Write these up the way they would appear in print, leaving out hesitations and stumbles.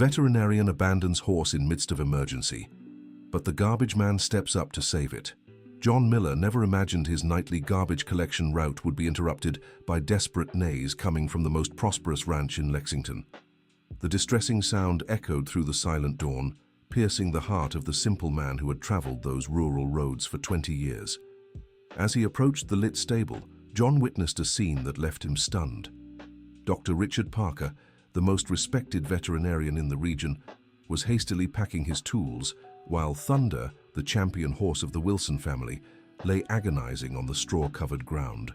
Veterinarian abandons horse in midst of emergency, but the garbage man steps up to save it. John Miller never imagined his nightly garbage collection route would be interrupted by desperate neighs coming from the most prosperous ranch in Lexington. The distressing sound echoed through the silent dawn, piercing the heart of the simple man who had traveled those rural roads for 20 years. As he approached the lit stable, John witnessed a scene that left him stunned. Dr. Richard Parker, the most respected veterinarian in the region, was hastily packing his tools, while Thunder, the champion horse of the Wilson family, lay agonizing on the straw-covered ground.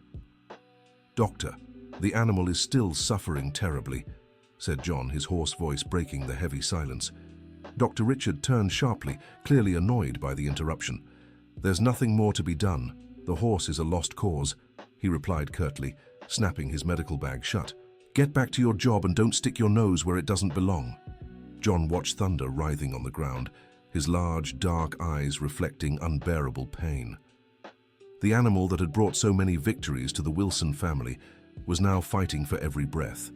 "Doctor, the animal is still suffering terribly," said John, his hoarse voice breaking the heavy silence. Dr. Richard turned sharply, clearly annoyed by the interruption. "There's nothing more to be done. The horse is a lost cause," he replied curtly, snapping his medical bag shut. "Get back to your job and don't stick your nose where it doesn't belong." John watched Thunder writhing on the ground, his large, dark eyes reflecting unbearable pain. The animal that had brought so many victories to the Wilson family was now fighting for every breath.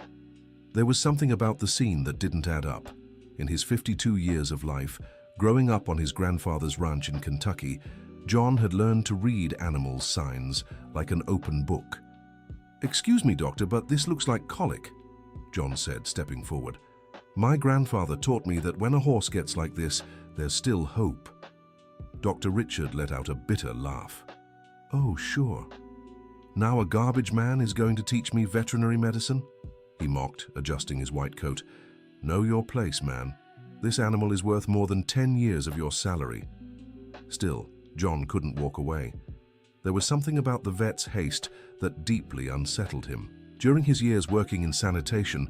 There was something about the scene that didn't add up. In his 52 years of life, growing up on his grandfather's ranch in Kentucky, John had learned to read animals' signs like an open book. "Excuse me, doctor, but this looks like colic," John said, stepping forward. "My grandfather taught me that when a horse gets like this, there's still hope." Dr. Richard let out a bitter laugh. "Oh, sure. Now a garbage man is going to teach me veterinary medicine?" he mocked, adjusting his white coat. "Know your place, man. This animal is worth more than 10 years of your salary." Still, John couldn't walk away. There was something about the vet's haste that deeply unsettled him. During his years working in sanitation,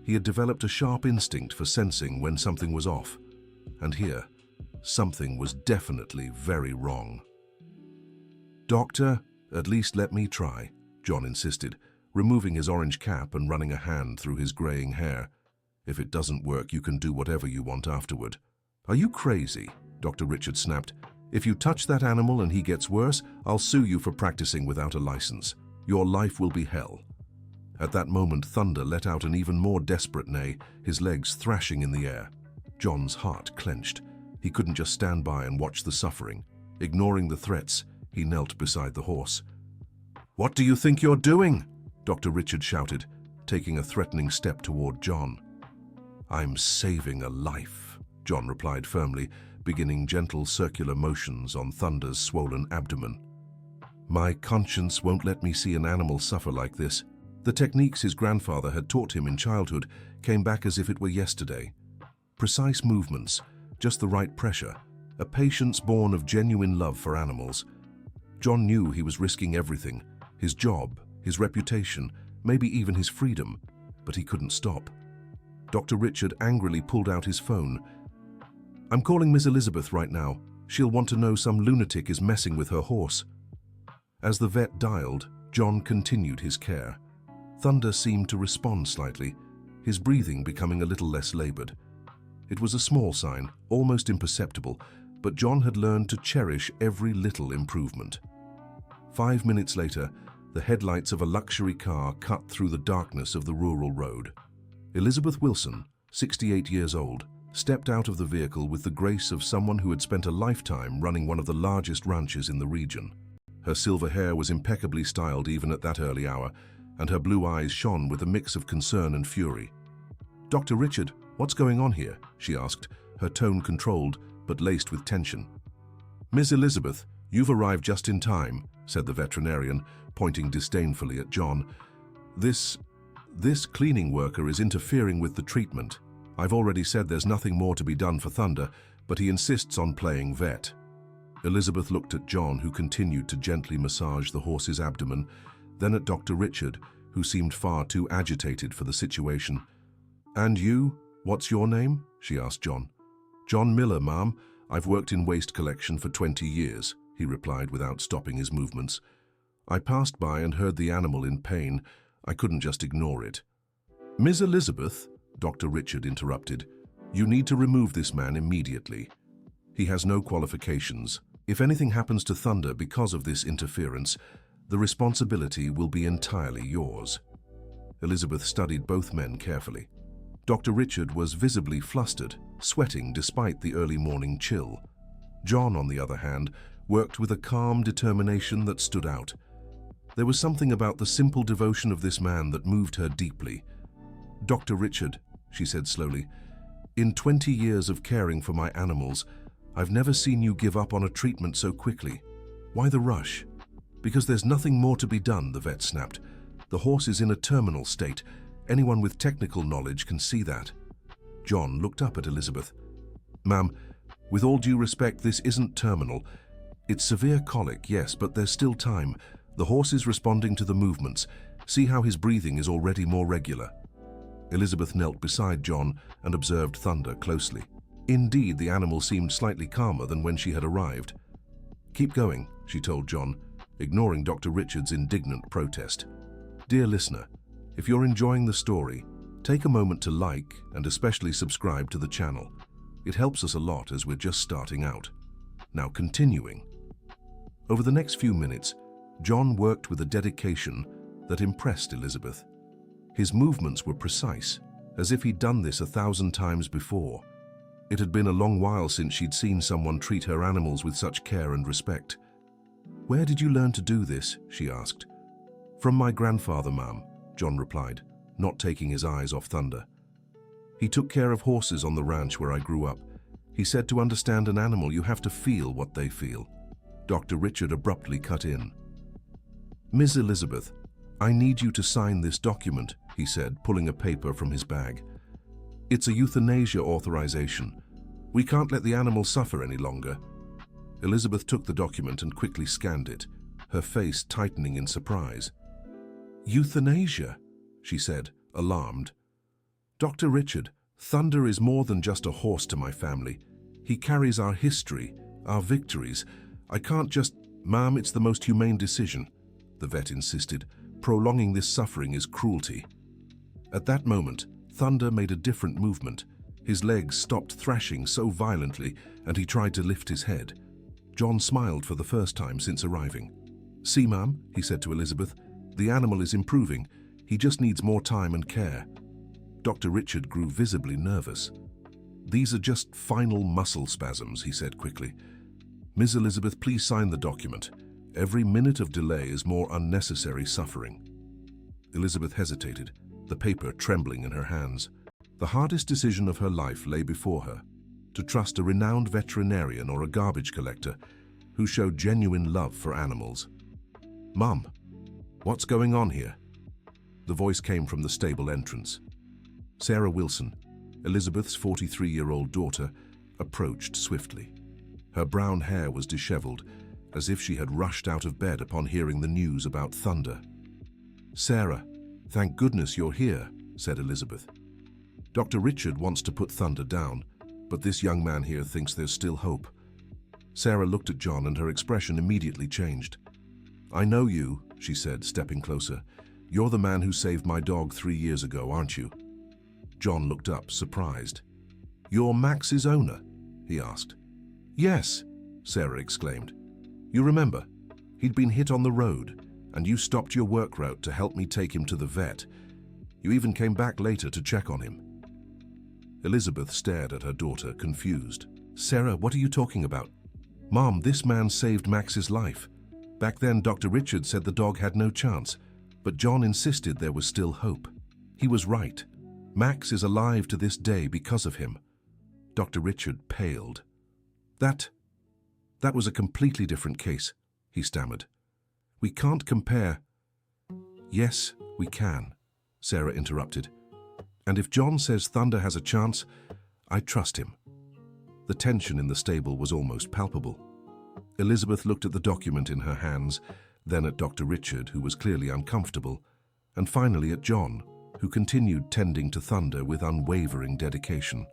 he had developed a sharp instinct for sensing when something was off. And here, something was definitely very wrong. "Doctor, at least let me try," John insisted, removing his orange cap and running a hand through his graying hair. "If it doesn't work, you can do whatever you want afterward." "Are you crazy?" Dr. Richard snapped. "If you touch that animal and he gets worse, I'll sue you for practicing without a license. Your life will be hell." At that moment, Thunder let out an even more desperate neigh, his legs thrashing in the air. John's heart clenched. He couldn't just stand by and watch the suffering. Ignoring the threats, he knelt beside the horse. "What do you think you're doing?" Dr. Richard shouted, taking a threatening step toward John. "I'm saving a life," John replied firmly, beginning gentle circular motions on Thunder's swollen abdomen. "My conscience won't let me see an animal suffer like this." The techniques his grandfather had taught him in childhood came back as if it were yesterday. Precise movements, just the right pressure, a patience born of genuine love for animals. John knew he was risking everything, his job, his reputation, maybe even his freedom, but he couldn't stop. Dr. Richard angrily pulled out his phone. "I'm calling Miss Elizabeth right now. She'll want to know some lunatic is messing with her horse." As the vet dialed, John continued his care. Thunder seemed to respond slightly, his breathing becoming a little less labored. It was a small sign, almost imperceptible, but John had learned to cherish every little improvement. 5 minutes later, the headlights of a luxury car cut through the darkness of the rural road. Elizabeth Wilson, 68 years old, stepped out of the vehicle with the grace of someone who had spent a lifetime running one of the largest ranches in the region. Her silver hair was impeccably styled even at that early hour, and her blue eyes shone with a mix of concern and fury. "Dr. Richard, what's going on here?" she asked, her tone controlled but laced with tension. "Miss Elizabeth, you've arrived just in time," said the veterinarian, pointing disdainfully at John. This cleaning worker is interfering with the treatment. I've already said there's nothing more to be done for Thunder, but he insists on playing vet." Elizabeth looked at John, who continued to gently massage the horse's abdomen, then at Dr. Richard, who seemed far too agitated for the situation. "And you? What's your name?" she asked John. "John Miller, ma'am. I've worked in waste collection for 20 years, he replied without stopping his movements. "I passed by and heard the animal in pain. I couldn't just ignore it." "Miss Elizabeth," Dr. Richard interrupted, "you need to remove this man immediately. He has no qualifications. If anything happens to Thunder because of this interference, the responsibility will be entirely yours." Elizabeth studied both men carefully. Dr. Richard was visibly flustered, sweating despite the early morning chill. John, on the other hand, worked with a calm determination that stood out. There was something about the simple devotion of this man that moved her deeply. "Dr. Richard," she said slowly, "in 20 years of caring for my animals, I've never seen you give up on a treatment so quickly. Why the rush?" "Because there's nothing more to be done," the vet snapped. "The horse is in a terminal state. Anyone with technical knowledge can see that." John looked up at Elizabeth. "Ma'am, with all due respect, this isn't terminal. It's severe colic, yes, but there's still time. The horse is responding to the movements. See how his breathing is already more regular." Elizabeth knelt beside John and observed Thunder closely. Indeed, the animal seemed slightly calmer than when she had arrived. "Keep going," she told John, ignoring Dr. Richard's indignant protest. "Dear listener, if you're enjoying the story, take a moment to like and especially subscribe to the channel. It helps us a lot as we're just starting out." Now continuing. Over the next few minutes, John worked with a dedication that impressed Elizabeth. His movements were precise, as if he'd done this 1,000 times before. It had been a long while since she'd seen someone treat her animals with such care and respect. "Where did you learn to do this?" she asked. "From my grandfather, ma'am," John replied, not taking his eyes off Thunder. "He took care of horses on the ranch where I grew up. He said to understand an animal, you have to feel what they feel." Dr. Richard abruptly cut in. "Ms. Elizabeth, I need you to sign this document," he said, pulling a paper from his bag. "It's a euthanasia authorization. We can't let the animal suffer any longer." Elizabeth took the document and quickly scanned it, her face tightening in surprise. "Euthanasia?" she said, alarmed. "Dr. Richard, Thunder is more than just a horse to my family. He carries our history, our victories. I can't just—" "Ma'am, it's the most humane decision," the vet insisted. "Prolonging this suffering is cruelty." At that moment, Thunder made a different movement. His legs stopped thrashing so violently, and he tried to lift his head. John smiled for the first time since arriving. "See, ma'am," he said to Elizabeth, "the animal is improving. He just needs more time and care." Dr. Richard grew visibly nervous. "These are just final muscle spasms," he said quickly. "Ms. Elizabeth, please sign the document. Every minute of delay is more unnecessary suffering." Elizabeth hesitated, the paper trembling in her hands. The hardest decision of her life lay before her: to trust a renowned veterinarian or a garbage collector who showed genuine love for animals. "Mum, what's going on here?" The voice came from the stable entrance. Sarah Wilson, Elizabeth's 43-year-old daughter, approached swiftly. Her brown hair was disheveled, as if she had rushed out of bed upon hearing the news about Thunder. "Sarah, thank goodness you're here," said Elizabeth. "Dr. Richard wants to put Thunder down, but this young man here thinks there's still hope." Sarah looked at John and her expression immediately changed. "I know you," she said, stepping closer. "You're the man who saved my dog 3 years ago, aren't you?" John looked up, surprised. "You're Max's owner?" he asked. "Yes," Sarah exclaimed. "You remember? He'd been hit on the road, and you stopped your work route to help me take him to the vet. You even came back later to check on him." Elizabeth stared at her daughter, confused. "Sarah, what are you talking about?" "Mom, this man saved Max's life. Back then, Dr. Richard said the dog had no chance, but John insisted there was still hope. He was right. Max is alive to this day because of him." Dr. Richard paled. That was a completely different case," he stammered. "We can't compare—" "Yes, we can," Sarah interrupted. "And if John says Thunder has a chance, I trust him." The tension in the stable was almost palpable. Elizabeth looked at the document in her hands, then at Dr. Richard, who was clearly uncomfortable, and finally at John, who continued tending to Thunder with unwavering dedication.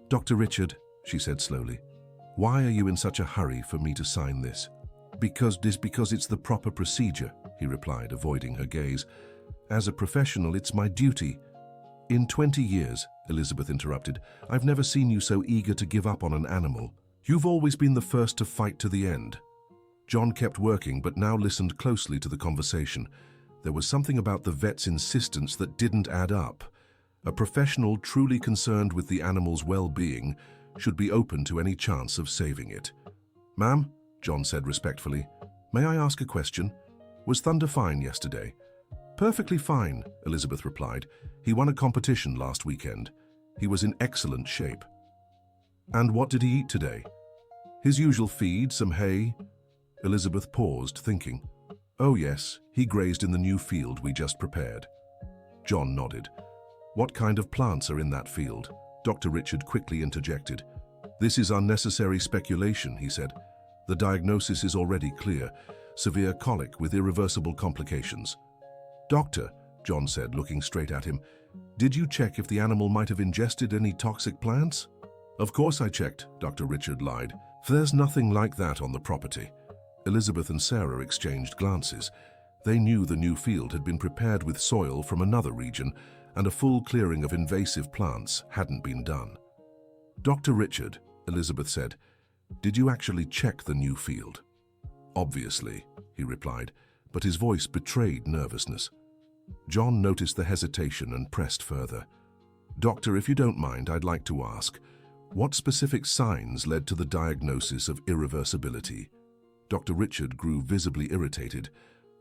"Dr. Richard," she said slowly, "why are you in such a hurry for me to sign this?" Because it's the proper procedure," he replied, avoiding her gaze. "As a professional, it's my duty." "In 20 years," Elizabeth interrupted, "I've never seen you so eager to give up on an animal. You've always been the first to fight to the end." John kept working, but now listened closely to the conversation. There was something about the vet's insistence that didn't add up. A professional truly concerned with the animal's well-being should be open to any chance of saving it. "Ma'am," John said respectfully, "may I ask a question? Was Thunder fine yesterday?" "Perfectly fine," Elizabeth replied. "He won a competition last weekend. He was in excellent shape." "And what did he eat today?" "His usual feed, some hay." Elizabeth paused, thinking. "Oh yes, he grazed in the new field we just prepared." John nodded. "What kind of plants are in that field?" Dr. Richard quickly interjected. "This is unnecessary speculation," he said. "The diagnosis is already clear. Severe colic with irreversible complications." "Doctor," John said, looking straight at him, "did you check if the animal might have ingested any toxic plants?" "Of course I checked," Dr. Richard lied. "There's nothing like that on the property." Elizabeth and Sarah exchanged glances. They knew the new field had been prepared with soil from another region, and a full clearing of invasive plants hadn't been done. "Dr. Richard," Elizabeth said, "did you actually check the new field?" "Obviously," he replied, but his voice betrayed nervousness. John noticed the hesitation and pressed further. "Doctor, if you don't mind, I'd like to ask, what specific signs led to the diagnosis of irreversibility?" Dr. Richard grew visibly irritated.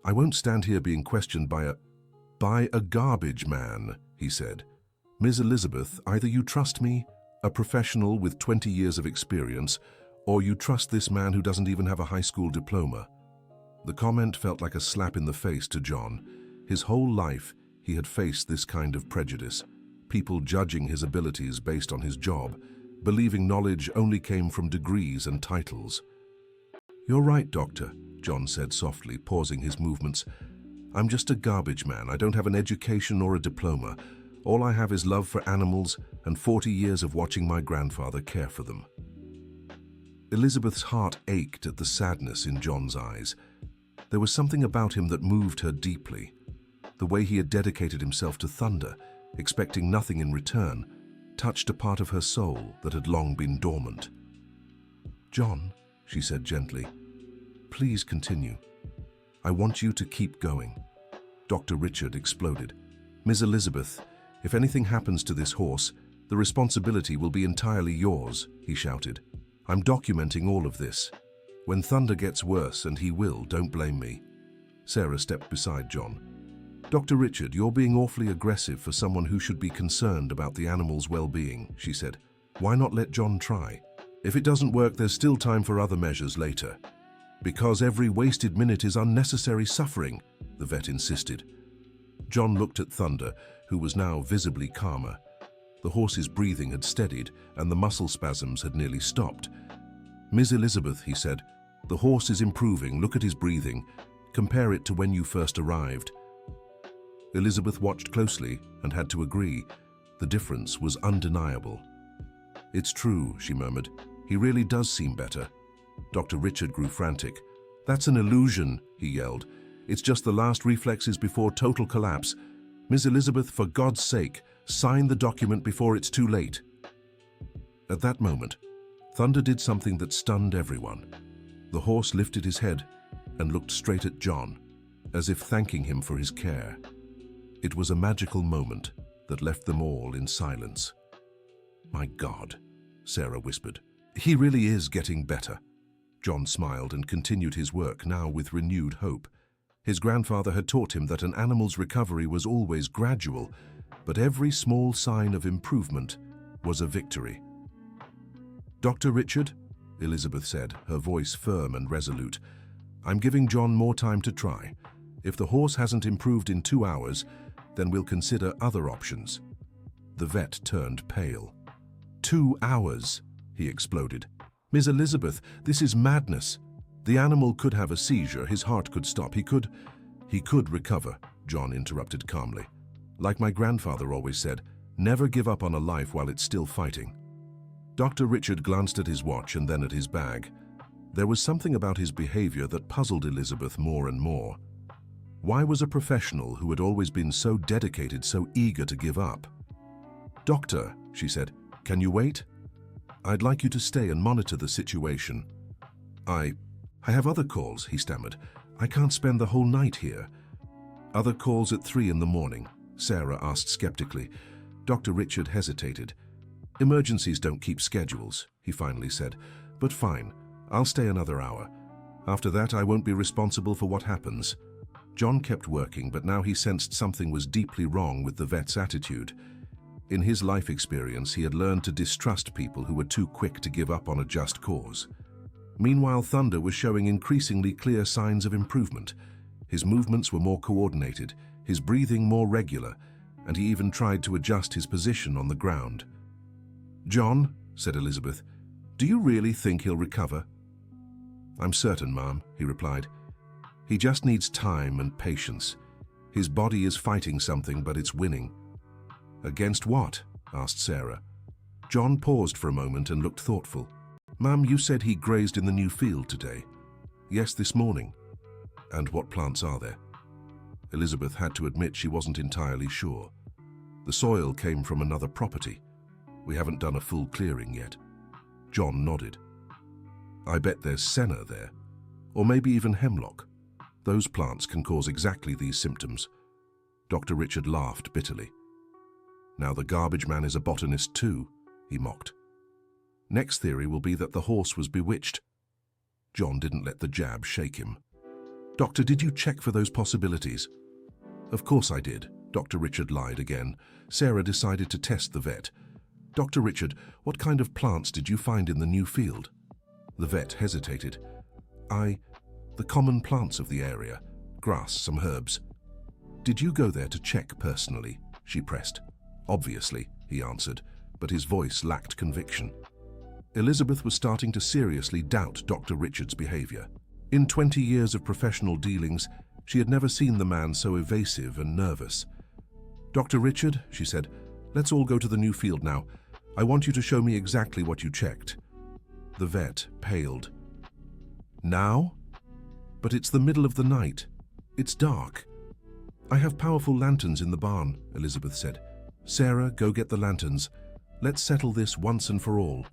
"I won't stand here being questioned by a garbage man," he said. "Ms. Elizabeth, either you trust me, a professional with 20 years of experience, or you trust this man who doesn't even have a high school diploma." The comment felt like a slap in the face to John. His whole life, he had faced this kind of prejudice, people judging his abilities based on his job, believing knowledge only came from degrees and titles. "You're right, Doctor," John said softly, pausing his movements. "I'm just a garbage man. I don't have an education or a diploma. All I have is love for animals and 40 years of watching my grandfather care for them." Elizabeth's heart ached at the sadness in John's eyes. There was something about him that moved her deeply. The way he had dedicated himself to Thunder, expecting nothing in return, touched a part of her soul that had long been dormant. "John," she said gently, "please continue. I want you to keep going." Dr. Richard exploded. "Ms. Elizabeth, if anything happens to this horse, the responsibility will be entirely yours," he shouted. "I'm documenting all of this. When Thunder gets worse, and he will, don't blame me." Sarah stepped beside John. "Dr. Richard, you're being awfully aggressive for someone who should be concerned about the animal's well-being," she said. "Why not let John try? If it doesn't work, there's still time for other measures later." "Because every wasted minute is unnecessary suffering," the vet insisted. John looked at Thunder, who was now visibly calmer. The horse's breathing had steadied, and the muscle spasms had nearly stopped. "Ms. Elizabeth," he said, "the horse is improving. Look at his breathing. Compare it to when you first arrived." Elizabeth watched closely and had to agree. The difference was undeniable. "It's true," she murmured. "He really does seem better." Dr. Richard grew frantic. "That's an illusion," he yelled. "It's just the last reflexes before total collapse. Ms. Elizabeth, for God's sake, sign the document before it's too late." At that moment, Thunder did something that stunned everyone. The horse lifted his head and looked straight at John, as if thanking him for his care. It was a magical moment that left them all in silence. "My God," Sarah whispered. "He really is getting better." John smiled and continued his work, now with renewed hope. His grandfather had taught him that an animal's recovery was always gradual, but every small sign of improvement was a victory. "Dr. Richard," Elizabeth said, her voice firm and resolute, "I'm giving John more time to try. If the horse hasn't improved in 2 hours, then we'll consider other options." The vet turned pale. 2 hours, he exploded. "Ms. Elizabeth, this is madness. The animal could have a seizure, his heart could stop, he could recover," John interrupted calmly. "Like my grandfather always said, never give up on a life while it's still fighting." Dr. Richard glanced at his watch and then at his bag. There was something about his behavior that puzzled Elizabeth more and more. Why was a professional who had always been so dedicated so eager to give up? "Doctor," she said, "can you wait? I'd like you to stay and monitor the situation." I have other calls," he stammered. "I can't spend the whole night here." "Other calls at 3 in the morning?" Sarah asked skeptically. Dr. Richard hesitated. "Emergencies don't keep schedules," he finally said. "But fine, I'll stay another hour. After that, I won't be responsible for what happens." John kept working, but now he sensed something was deeply wrong with the vet's attitude. In his life experience, he had learned to distrust people who were too quick to give up on a just cause. Meanwhile, Thunder was showing increasingly clear signs of improvement. His movements were more coordinated, his breathing more regular, and he even tried to adjust his position on the ground. "John," said Elizabeth, "do you really think he'll recover?" "I'm certain, Ma'am," he replied. "He just needs time and patience. His body is fighting something, but it's winning." "Against what?" asked Sarah. John paused for a moment and looked thoughtful. "Ma'am, you said he grazed in the new field today." "Yes, this morning." "And what plants are there?" Elizabeth had to admit she wasn't entirely sure. "The soil came from another property. We haven't done a full clearing yet." John nodded. "I bet there's senna there, or maybe even hemlock. Those plants can cause exactly these symptoms." Dr. Richard laughed bitterly. "Now the garbage man is a botanist too," he mocked. "Next theory will be that the horse was bewitched." John didn't let the jab shake him. "Doctor, did you check for those possibilities?" "Of course I did." Dr. Richard lied again. Sarah decided to test the vet. "Dr. Richard, what kind of plants did you find in the new field?" The vet hesitated. The common plants of the area, grass, some herbs." "Did you go there to check personally?" she pressed. "Obviously," he answered, but his voice lacked conviction. Elizabeth was starting to seriously doubt Dr. Richard's behavior. In 20 years of professional dealings, she had never seen the man so evasive and nervous. "Dr. Richard," she said, "let's all go to the new field now. I want you to show me exactly what you checked." The vet paled. "Now? But it's the middle of the night. It's dark." "I have powerful lanterns in the barn," Elizabeth said. "Sarah, go get the lanterns. Let's settle this once and for all."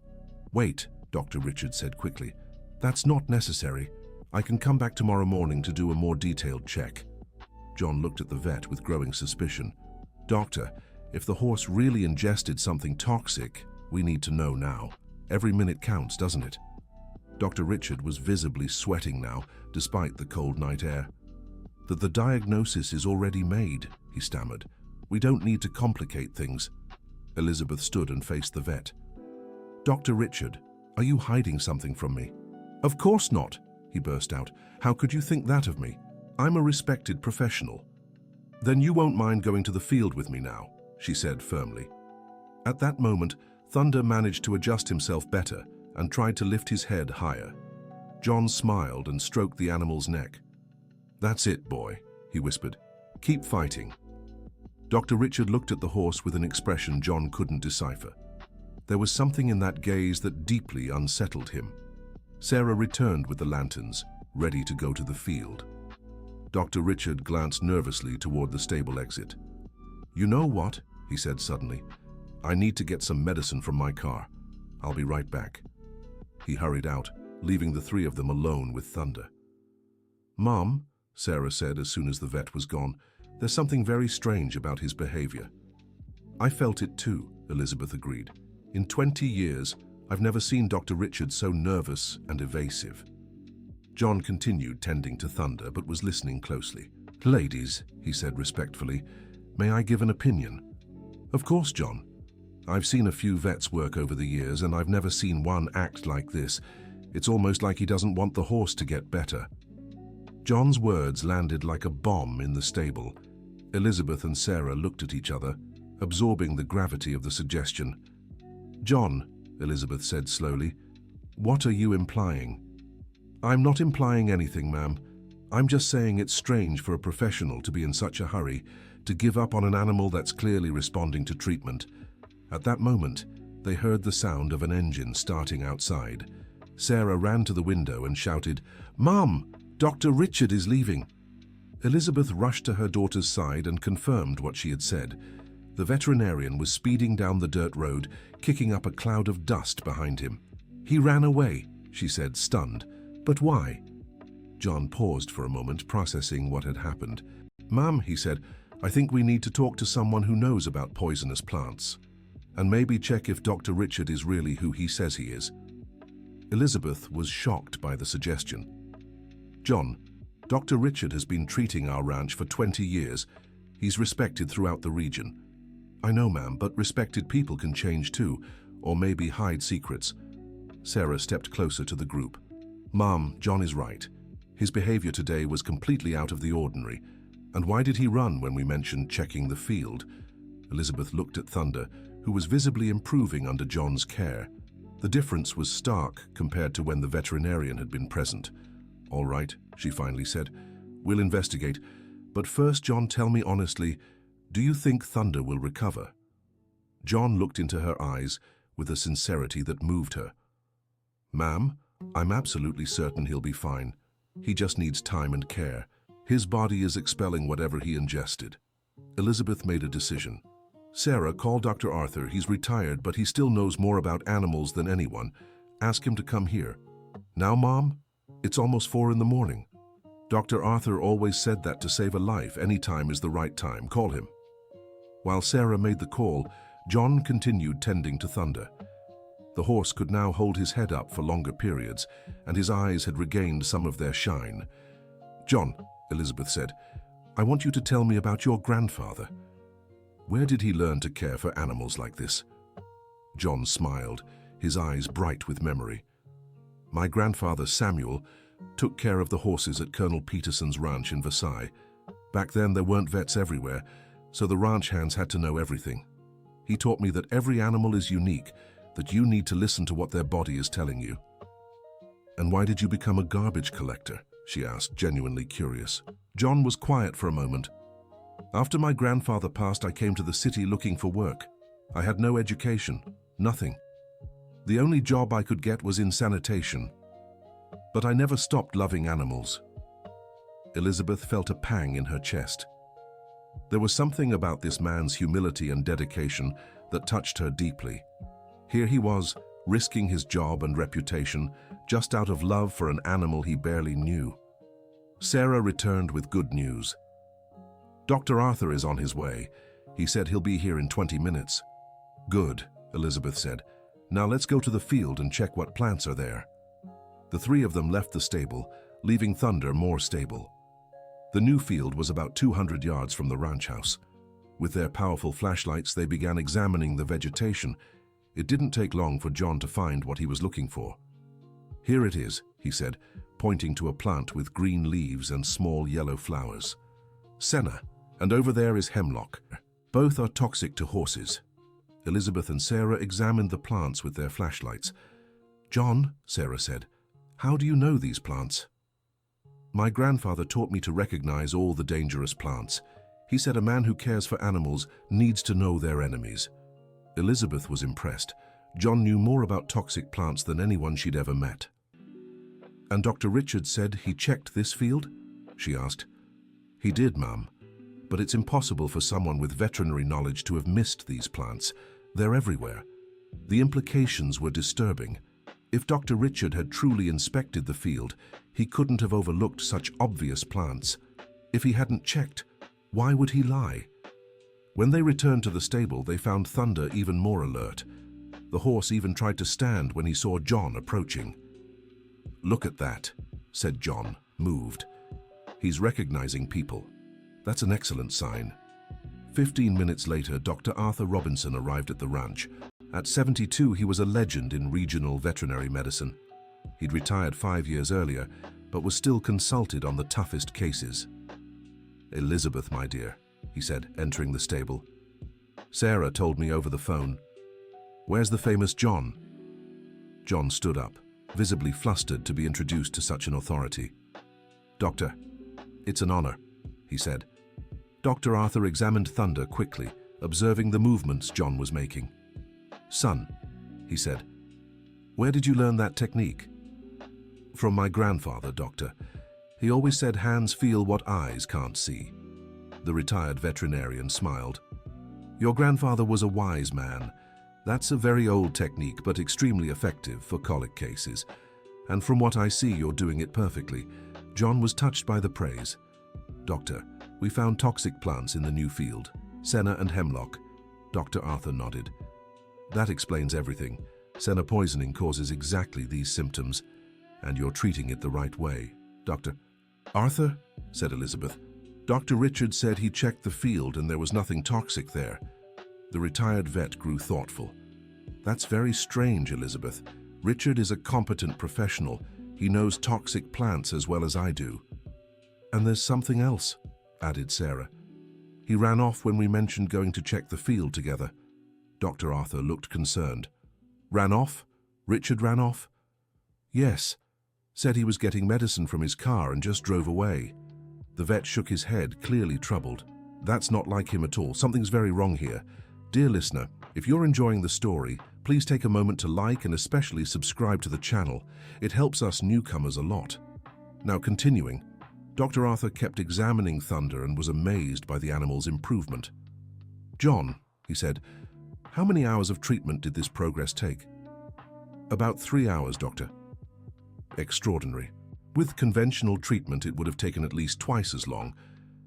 "Wait," Dr. Richard said quickly. "That's not necessary. I can come back tomorrow morning to do a more detailed check." John looked at the vet with growing suspicion. "Doctor, if the horse really ingested something toxic, we need to know now. Every minute counts, doesn't it?" Dr. Richard was visibly sweating now, despite the cold night air. "That the diagnosis is already made," he stammered. "We don't need to complicate things." Elizabeth stood and faced the vet. "Dr. Richard, are you hiding something from me?" "Of course not," he burst out. "How could you think that of me? I'm a respected professional." "Then you won't mind going to the field with me now," she said firmly. At that moment, Thunder managed to adjust himself better and tried to lift his head higher. John smiled and stroked the animal's neck. "That's it, boy," he whispered. "Keep fighting." Dr. Richard looked at the horse with an expression John couldn't decipher. There was something in that gaze that deeply unsettled him. Sarah returned with the lanterns, ready to go to the field. Dr. Richard glanced nervously toward the stable exit. "You know what?" he said suddenly. "I need to get some medicine from my car. I'll be right back." He hurried out, leaving the three of them alone with Thunder. "Mom," Sarah said as soon as the vet was gone, "there's something very strange about his behavior." "I felt it too," Elizabeth agreed. "In 20 years, I've never seen Dr. Richard so nervous and evasive." John continued tending to Thunder, but was listening closely. "Ladies," he said respectfully, "may I give an opinion?" "Of course, John. I've seen a few vets work over the years, and I've never seen one act like this. It's almost like he doesn't want the horse to get better." John's words landed like a bomb in the stable. Elizabeth and Sarah looked at each other, absorbing the gravity of the suggestion. "John," Elizabeth said slowly, "what are you implying?" "I'm not implying anything, ma'am. I'm just saying it's strange for a professional to be in such a hurry to give up on an animal that's clearly responding to treatment." At that moment, they heard the sound of an engine starting outside. Sarah ran to the window and shouted, "Mom, Dr. Richard is leaving." Elizabeth rushed to her daughter's side and confirmed what she had said. The veterinarian was speeding down the dirt road, kicking up a cloud of dust behind him. "He ran away," she said, stunned. "But why?" John paused for a moment, processing what had happened. "Ma'am," he said, I think we need to talk to someone who knows about poisonous plants, and maybe check if Dr. Richard is really who he says he is. Elizabeth was shocked by the suggestion. John, Dr. Richard has been treating our ranch for 20 years. He's respected throughout the region. I know, ma'am, but respected people can change too, or maybe hide secrets. Sarah stepped closer to the group. Ma'am, John is right. His behavior today was completely out of the ordinary. And why did he run when we mentioned checking the field? Elizabeth looked at Thunder, who was visibly improving under John's care. The difference was stark compared to when the veterinarian had been present. All right, she finally said. We'll investigate. But first, John, tell me honestly, do you think Thunder will recover? John looked into her eyes with a sincerity that moved her. Ma'am, I'm absolutely certain he'll be fine. He just needs time and care. His body is expelling whatever he ingested. Elizabeth made a decision. Sarah, call Dr. Arthur. He's retired, but he still knows more about animals than anyone. Ask him to come here. Now, Mom? It's almost 4 in the morning. Dr. Arthur always said that to save a life, any time is the right time. Call him. While Sarah made the call, John continued tending to Thunder. The horse could now hold his head up for longer periods, and his eyes had regained some of their shine. John, Elizabeth said, I want you to tell me about your grandfather. Where did he learn to care for animals like this? John smiled, his eyes bright with memory. My grandfather, Samuel, took care of the horses at Colonel Peterson's ranch in Versailles. Back then there weren't vets everywhere, so the ranch hands had to know everything. He taught me that every animal is unique, that you need to listen to what their body is telling you. And why did you become a garbage collector? She asked, genuinely curious. John was quiet for a moment. After my grandfather passed, I came to the city looking for work. I had no education, nothing. The only job I could get was in sanitation. But I never stopped loving animals. Elizabeth felt a pang in her chest. There was something about this man's humility and dedication that touched her deeply. Here he was, risking his job and reputation just out of love for an animal he barely knew. Sarah returned with good news. Dr. Arthur is on his way. He said he'll be here in 20 minutes. Good, Elizabeth said. Now let's go to the field and check what plants are there. The three of them left the stable, leaving Thunder more stable. The new field was about 200 yards from the ranch house. With their powerful flashlights, they began examining the vegetation. It didn't take long for John to find what he was looking for. Here it is, he said, pointing to a plant with green leaves and small yellow flowers. Senna, and over there is hemlock. Both are toxic to horses. Elizabeth and Sarah examined the plants with their flashlights. John, Sarah said, how do you know these plants? My grandfather taught me to recognize all the dangerous plants. He said a man who cares for animals needs to know their enemies. Elizabeth was impressed. John knew more about toxic plants than anyone she'd ever met. And Dr. Richard said he checked this field? She asked. He did, Ma'am. But it's impossible for someone with veterinary knowledge to have missed these plants. They're everywhere. The implications were disturbing. If Dr. Richard had truly inspected the field, he couldn't have overlooked such obvious plants. If he hadn't checked, why would he lie? When they returned to the stable, they found Thunder even more alert. The horse even tried to stand when he saw John approaching. Look at that, said John, moved. He's recognizing people. That's an excellent sign. 15 minutes later, Dr. Arthur Robinson arrived at the ranch. At 72, he was a legend in regional veterinary medicine. He'd retired 5 years earlier, but was still consulted on the toughest cases. Elizabeth, my dear, he said, entering the stable. Sarah told me over the phone. Where's the famous John? John stood up, visibly flustered to be introduced to such an authority. Doctor, it's an honor, he said. Dr. Arthur examined Thunder quickly, observing the movements John was making. Son, he said, where did you learn that technique? From my grandfather, Doctor. He always said hands feel what eyes can't see. The retired veterinarian smiled. Your grandfather was a wise man. That's a very old technique, but extremely effective for colic cases. And from what I see, you're doing it perfectly. John was touched by the praise. Doctor, We found toxic plants in the new field, senna and hemlock. Dr. Arthur nodded. That explains everything. Senna poisoning causes exactly these symptoms, and you're treating it the right way. Dr. Arthur, said Elizabeth. Dr. Richard said he checked the field and there was nothing toxic there. The retired vet grew thoughtful. That's very strange, Elizabeth. Richard is a competent professional. He knows toxic plants as well as I do. And there's something else, added Sarah. He ran off when we mentioned going to check the field together. Dr. Arthur looked concerned. Ran off? Richard ran off? Yes. Said he was getting medicine from his car and just drove away. The vet shook his head, clearly troubled. That's not like him at all. Something's very wrong here. Dear listener, if you're enjoying the story, please take a moment to like and especially subscribe to the channel. It helps us newcomers a lot. Now continuing, Dr. Arthur kept examining Thunder and was amazed by the animal's improvement. John, he said, how many hours of treatment did this progress take? About 3 hours, Doctor. Extraordinary. With conventional treatment, it would have taken at least twice as long.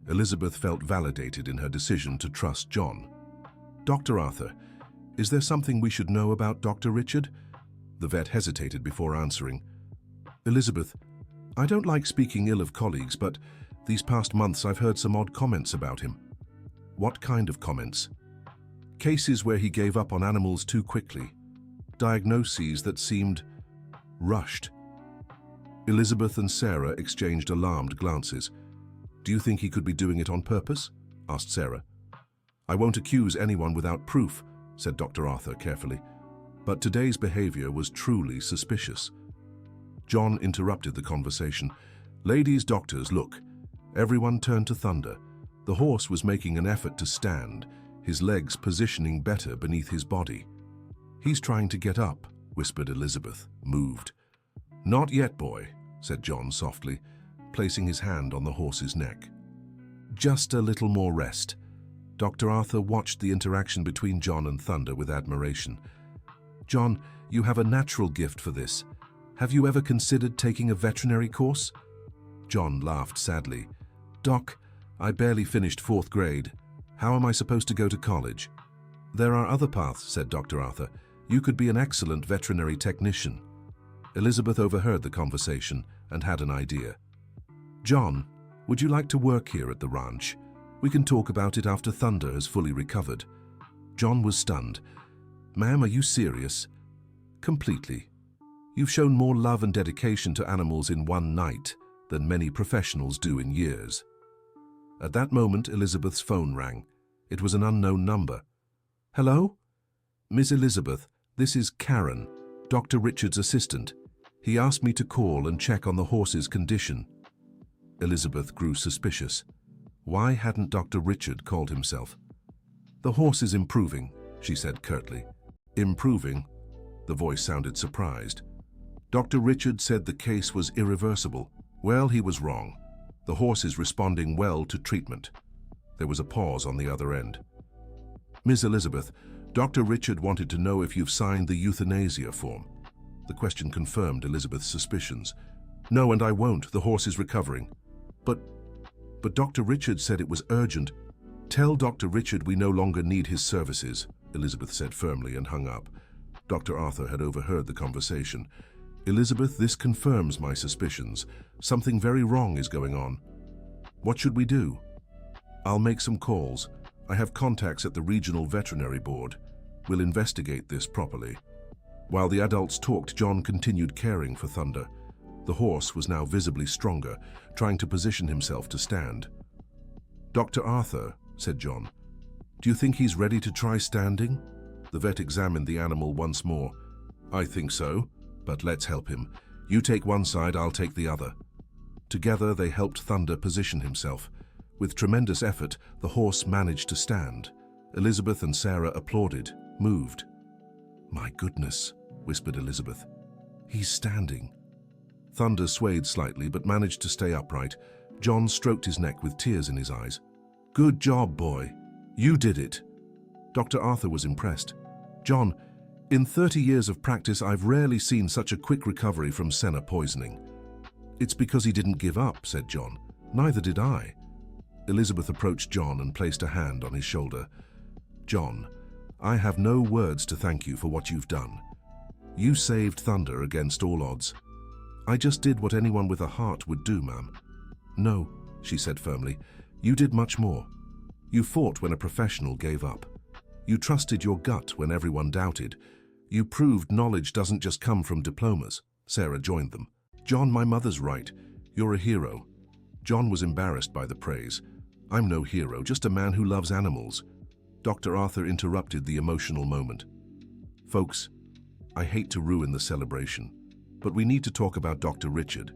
Elizabeth felt validated in her decision to trust John. Dr. Arthur, is there something we should know about Dr. Richard? The vet hesitated before answering. Elizabeth, I don't like speaking ill of colleagues, but these past months I've heard some odd comments about him. What kind of comments? Cases where he gave up on animals too quickly. Diagnoses that seemed rushed. Elizabeth and Sarah exchanged alarmed glances. Do you think he could be doing it on purpose? Asked Sarah. I won't accuse anyone without proof, said Dr. Arthur carefully. But today's behavior was truly suspicious. John interrupted the conversation. Ladies, doctors, look. Everyone turned to Thunder. The horse was making an effort to stand, his legs positioning better beneath his body. He's trying to get up, whispered Elizabeth, moved. Not yet, boy, said John softly, placing his hand on the horse's neck. Just a little more rest. Dr. Arthur watched the interaction between John and Thunder with admiration. John, you have a natural gift for this. Have you ever considered taking a veterinary course? John laughed sadly. Doc, I barely finished 4th grade. How am I supposed to go to college? There are other paths, said Dr. Arthur. You could be an excellent veterinary technician. Elizabeth overheard the conversation and had an idea. John, would you like to work here at the ranch? We can talk about it after Thunder has fully recovered. John was stunned. Ma'am, are you serious? Completely. You've shown more love and dedication to animals in one night than many professionals do in years. At that moment, Elizabeth's phone rang. It was an unknown number. Hello? Miss Elizabeth, this is Karen, Dr. Richard's assistant. He asked me to call and check on the horse's condition. Elizabeth grew suspicious. Why hadn't Dr. Richard called himself? The horse is improving, she said curtly. Improving? The voice sounded surprised. Dr. Richard said the case was irreversible. Well, he was wrong. The horse is responding well to treatment. There was a pause on the other end. Miss Elizabeth, Dr. Richard wanted to know if you've signed the euthanasia form. The question confirmed Elizabeth's suspicions. No, and I won't. The horse is recovering. But Dr. Richard said it was urgent. Tell Dr. Richard we no longer need his services, Elizabeth said firmly and hung up. Dr. Arthur had overheard the conversation. Elizabeth, this confirms my suspicions. Something very wrong is going on. What should we do? I'll make some calls. I have contacts at the Regional Veterinary Board. We'll investigate this properly. While the adults talked, John continued caring for Thunder. The horse was now visibly stronger, trying to position himself to stand. Dr. Arthur, said John, do you think he's ready to try standing? The vet examined the animal once more. I think so, but let's help him. You take one side, I'll take the other. Together they helped Thunder position himself. With tremendous effort, the horse managed to stand. Elizabeth and Sarah applauded, moved. My goodness, whispered Elizabeth. He's standing. Thunder swayed slightly but managed to stay upright. John stroked his neck with tears in his eyes. Good job, boy. You did it. Dr. Arthur was impressed. John, in 30 years of practice, I've rarely seen such a quick recovery from senna poisoning. It's because he didn't give up, said John. Neither did I. Elizabeth approached John and placed a hand on his shoulder. "John, I have no words to thank you for what you've done. You saved Thunder against all odds." "I just did what anyone with a heart would do, ma'am." "No," she said firmly. "You did much more. You fought when a professional gave up. You trusted your gut when everyone doubted. You proved knowledge doesn't just come from diplomas." Sarah joined them. "John, my mother's right. You're a hero." John was embarrassed by the praise. "I'm no hero, just a man who loves animals." Dr. Arthur interrupted the emotional moment. "Folks, I hate to ruin the celebration, but we need to talk about Dr. Richard.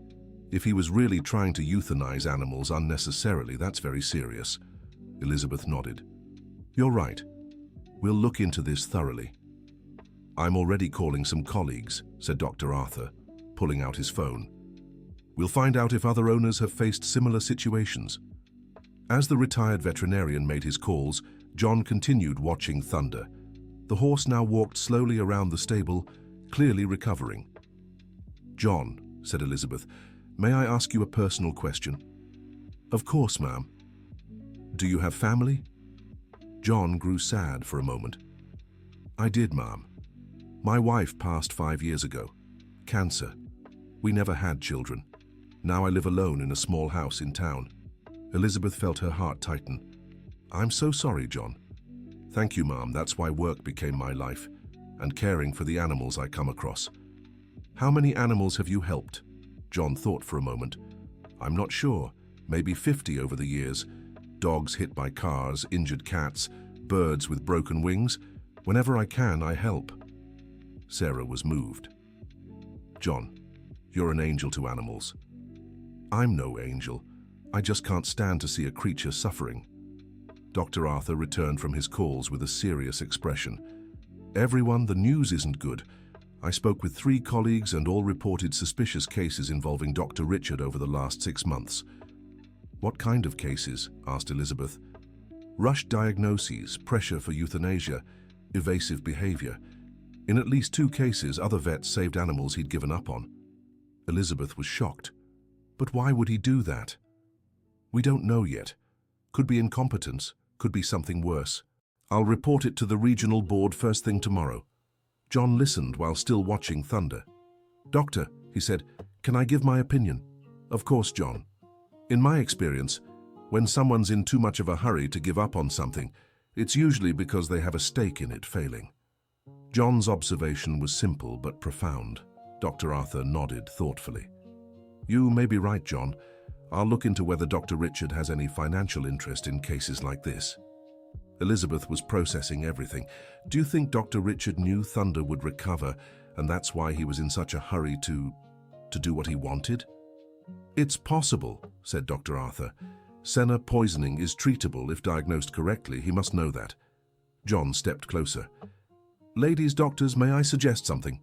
If he was really trying to euthanize animals unnecessarily, that's very serious." Elizabeth nodded. "You're right. We'll look into this thoroughly." "I'm already calling some colleagues," said Dr. Arthur, pulling out his phone. "We'll find out if other owners have faced similar situations." As the retired veterinarian made his calls, John continued watching Thunder. The horse now walked slowly around the stable, clearly recovering. "John," said Elizabeth, "may I ask you a personal question?" "Of course, ma'am." "Do you have family?" John grew sad for a moment. "I did, ma'am. My wife passed 5 years ago. Cancer. We never had children. Now I live alone in a small house in town." Elizabeth felt her heart tighten. "I'm so sorry, John." "Thank you, ma'am. That's why work became my life, and caring for the animals I come across." "How many animals have you helped?" John thought for a moment. "I'm not sure. Maybe 50 over the years. Dogs hit by cars, injured cats, birds with broken wings. Whenever I can, I help." Sarah was moved. "John, you're an angel to animals." "I'm no angel. I just can't stand to see a creature suffering." Dr. Arthur returned from his calls with a serious expression. "Everyone, the news isn't good. I spoke with 3 colleagues and all reported suspicious cases involving Dr. Richard over the last 6 months." "What kind of cases?" asked Elizabeth. "Rushed diagnoses, pressure for euthanasia, evasive behavior. In at least 2 cases, other vets saved animals he'd given up on." Elizabeth was shocked. "But why would he do that?" "We don't know yet. Could be incompetence, could be something worse. I'll report it to the regional board first thing tomorrow." John listened while still watching Thunder. "Doctor," he said, "can I give my opinion?" "Of course, John. In my experience, when someone's in too much of a hurry to give up on something, it's usually because they have a stake in it failing." John's observation was simple but profound. Dr. Arthur nodded thoughtfully. "You may be right, John. I'll look into whether Dr. Richard has any financial interest in cases like this." Elizabeth was processing everything. "Do you think Dr. Richard knew Thunder would recover, and that's why he was in such a hurry to do what he wanted?" "It's possible," said Dr. Arthur. "Senna poisoning is treatable if diagnosed correctly. He must know that." John stepped closer. "Ladies, doctors, may I suggest something?"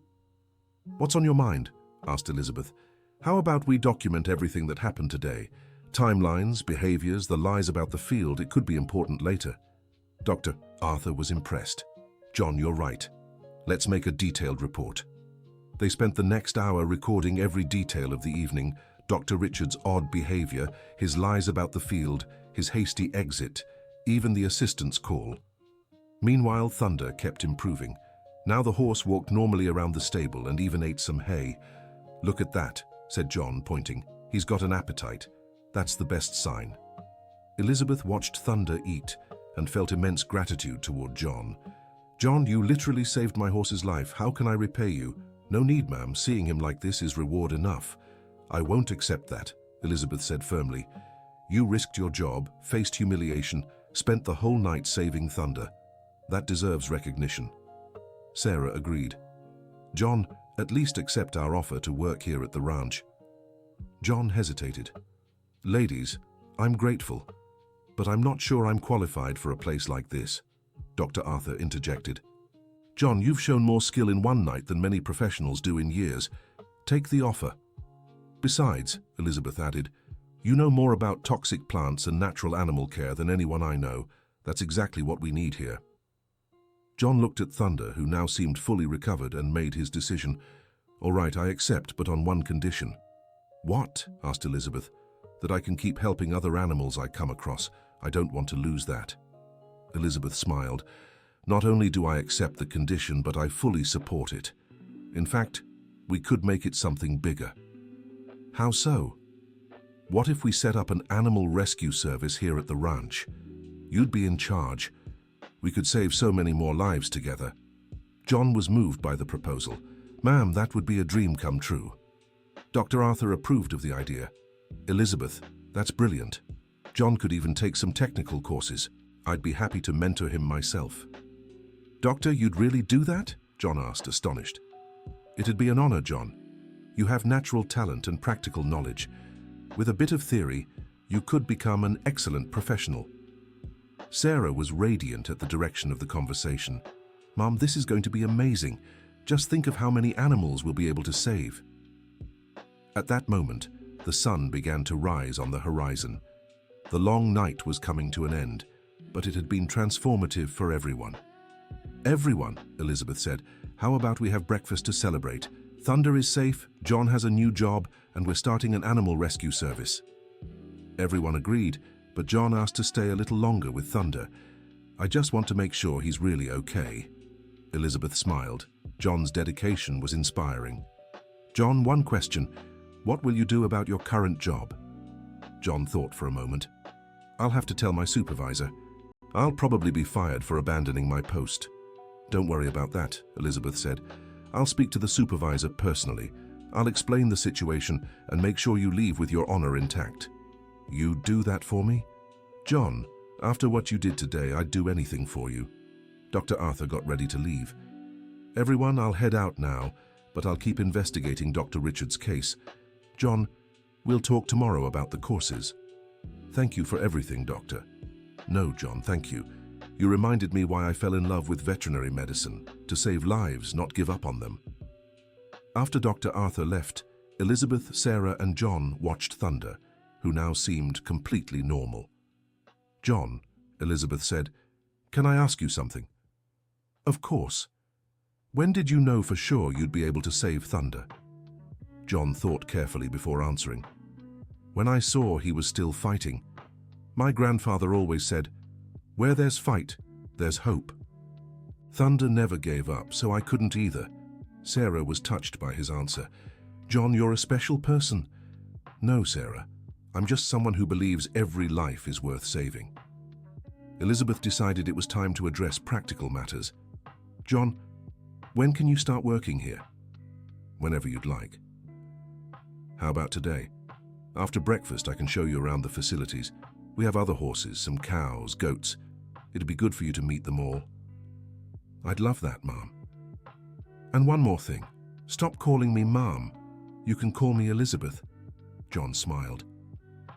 "What's on your mind?" asked Elizabeth. "How about we document everything that happened today? Timelines, behaviors, the lies about the field. It could be important later." Dr. Arthur was impressed. "John, you're right. Let's make a detailed report." They spent the next hour recording every detail of the evening: Dr. Richard's odd behavior, his lies about the field, his hasty exit, even the assistant's call. Meanwhile, Thunder kept improving. Now the horse walked normally around the stable and even ate some hay. "Look at that," said John, pointing. "He's got an appetite. That's the best sign." Elizabeth watched Thunder eat and felt immense gratitude toward John. "John, you literally saved my horse's life. How can I repay you?" "No need, ma'am. Seeing him like this is reward enough." "I won't accept that," Elizabeth said firmly. "You risked your job, faced humiliation, spent the whole night saving Thunder. That deserves recognition." Sarah agreed. "John, at least accept our offer to work here at the ranch." John hesitated. "Ladies, I'm grateful, but I'm not sure I'm qualified for a place like this," Dr. Arthur interjected. "John, you've shown more skill in one night than many professionals do in years. Take the offer." "Besides," Elizabeth added, "you know more about toxic plants and natural animal care than anyone I know. That's exactly what we need here." John looked at Thunder, who now seemed fully recovered, and made his decision. "All right, I accept, but on one condition." "What?" asked Elizabeth. that I can keep helping other animals I come across. I don't want to lose that." Elizabeth smiled. "Not only do I accept the condition, but I fully support it. In fact, we could make it something bigger." "How so?" "What if we set up an animal rescue service here at the ranch? You'd be in charge. We could save so many more lives together." John was moved by the proposal. "Ma'am, that would be a dream come true." Dr. Arthur approved of the idea. "Elizabeth, that's brilliant. John could even take some technical courses. I'd be happy to mentor him myself." "Doctor, you'd really do that?" John asked, astonished. "It'd be an honor, John. You have natural talent and practical knowledge. With a bit of theory, you could become an excellent professional." Sarah was radiant at the direction of the conversation. "Mom, this is going to be amazing. Just think of how many animals we'll be able to save." At that moment, the sun began to rise on the horizon. The long night was coming to an end, but it had been transformative for everyone. "Everyone," Elizabeth said, "how about we have breakfast to celebrate? Thunder is safe, John has a new job, and we're starting an animal rescue service." Everyone agreed, but John asked to stay a little longer with Thunder. "I just want to make sure he's really okay." Elizabeth smiled. John's dedication was inspiring. "John, one question. What will you do about your current job?" John thought for a moment. "I'll have to tell my supervisor. I'll probably be fired for abandoning my post." "Don't worry about that," Elizabeth said. "I'll speak to the supervisor personally. I'll explain the situation and make sure you leave with your honor intact." "You do that for me?" "John, after what you did today, I'd do anything for you." Dr. Arthur got ready to leave. "Everyone, I'll head out now, but I'll keep investigating Dr. Richard's case. John, we'll talk tomorrow about the courses." "Thank you for everything, Doctor." "No, John, thank you. You reminded me why I fell in love with veterinary medicine, to save lives, not give up on them." After Dr. Arthur left, Elizabeth, Sarah, and John watched Thunder, who now seemed completely normal. "John," Elizabeth said, "can I ask you something?" "Of course. When did you know for sure you'd be able to save Thunder?" John thought carefully before answering. "When I saw he was still fighting. My grandfather always said, 'Where there's fight, there's hope.' Thunder never gave up, so I couldn't either." Sarah was touched by his answer. "John, you're a special person." "No, Sarah. I'm just someone who believes every life is worth saving." Elizabeth decided it was time to address practical matters. "John, when can you start working here?" "Whenever you'd like." "How about today? After breakfast, I can show you around the facilities. We have other horses, some cows, goats. It'd be good for you to meet them all." "I'd love that, Mom." "And one more thing. Stop calling me Mom. You can call me Elizabeth." John smiled.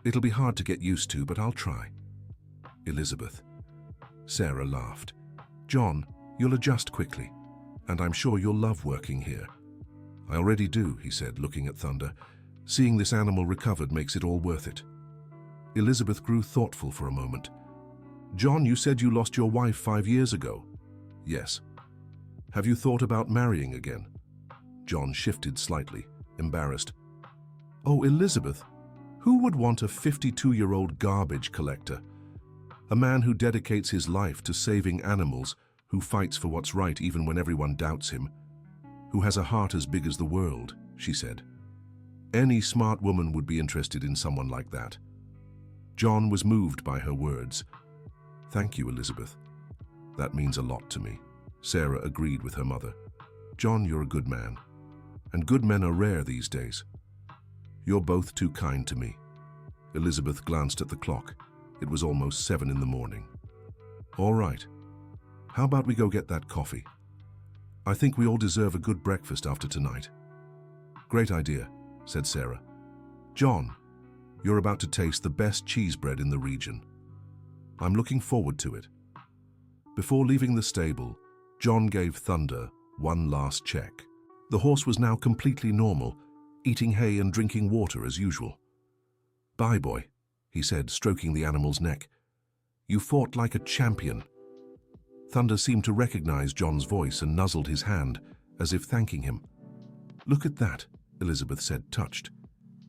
"It'll be hard to get used to, but I'll try." "Elizabeth." Sarah laughed. "John, you'll adjust quickly, and I'm sure you'll love working here." "I already do," he said, looking at Thunder. "Seeing this animal recovered makes it all worth it." Elizabeth grew thoughtful for a moment. "John, you said you lost your wife 5 years ago." "Yes." "Have you thought about marrying again?" John shifted slightly, embarrassed. "Oh, Elizabeth, who would want a 52-year-old garbage collector? A man who dedicates his life to saving animals, who fights for what's right even when everyone doubts him, who has a heart as big as the world," she said. "Any smart woman would be interested in someone like that." John was moved by her words. "Thank you, Elizabeth. That means a lot to me." Sarah agreed with her mother. "John, you're a good man. And good men are rare these days. You're both too kind to me." Elizabeth glanced at the clock. It was almost 7 in the morning. "All right. How about we go get that coffee? I think we all deserve a good breakfast after tonight." "Great idea," said Sarah. "John, you're about to taste the best cheese bread in the region. I'm looking forward to it." Before leaving the stable, John gave Thunder one last check. The horse was now completely normal, eating hay and drinking water as usual. "Bye, boy," he said, stroking the animal's neck. "You fought like a champion." Thunder seemed to recognize John's voice and nuzzled his hand, as if thanking him. "Look at that," Elizabeth said, touched.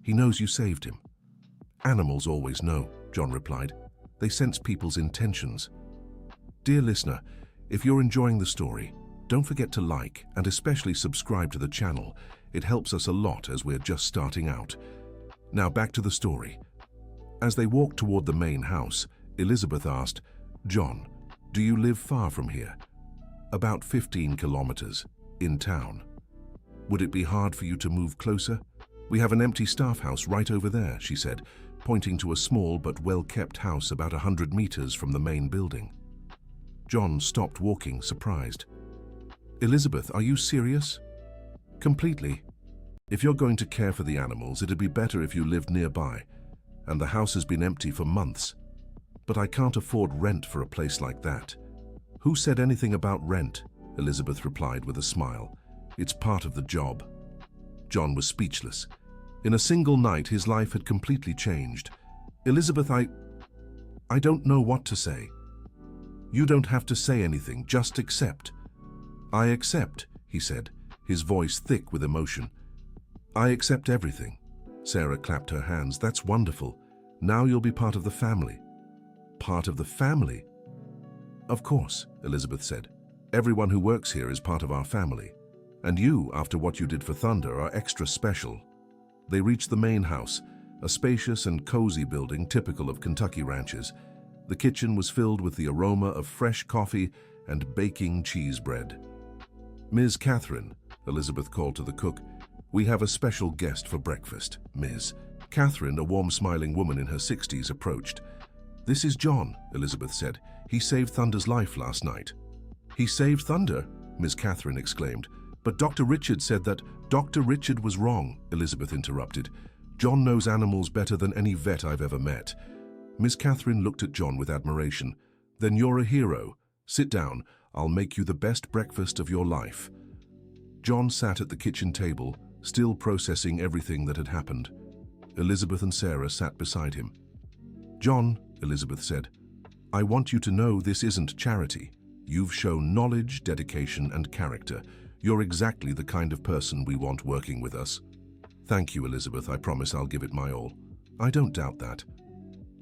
"He knows you saved him." Animals always know, John replied. They sense people's intentions. Dear listener, if you're enjoying the story, don't forget to like and especially subscribe to the channel. It helps us a lot as we're just starting out. Now back to the story. As they walked toward the main house, Elizabeth asked, John, do you live far from here? About 15 kilometers, in town. Would it be hard for you to move closer? We have an empty staff house right over there, she said, pointing to a small but well-kept house about 100 meters from the main building. John stopped walking, surprised. Elizabeth, are you serious? Completely. If you're going to care for the animals, it'd be better if you lived nearby, and the house has been empty for months. But I can't afford rent for a place like that. Who said anything about rent? Elizabeth replied with a smile. It's part of the job. John was speechless. In a single night, his life had completely changed. Elizabeth, I don't know what to say. You don't have to say anything, just accept. I accept, he said, his voice thick with emotion. I accept everything. Sarah clapped her hands. That's wonderful. Now you'll be part of the family. Part of the family? Of course, Elizabeth said. Everyone who works here is part of our family. And you, after what you did for Thunder, are extra special. They reached the main house, a spacious and cozy building typical of Kentucky ranches. The kitchen was filled with the aroma of fresh coffee and baking cheese bread. Ms. Catherine, Elizabeth called to the cook, we have a special guest for breakfast, Ms. Catherine, a warm smiling woman in her 60s, approached. This is John, Elizabeth said. He saved Thunder's life last night. He saved Thunder? Ms. Catherine exclaimed. But Dr. Richard said that Dr. Richard was wrong, Elizabeth interrupted. John knows animals better than any vet I've ever met. Miss Catherine looked at John with admiration. Then you're a hero. Sit down. I'll make you the best breakfast of your life. John sat at the kitchen table, still processing everything that had happened. Elizabeth and Sarah sat beside him. John, Elizabeth said, I want you to know this isn't charity. You've shown knowledge, dedication, and character. You're exactly the kind of person we want working with us. Thank you, Elizabeth. I promise I'll give it my all. I don't doubt that.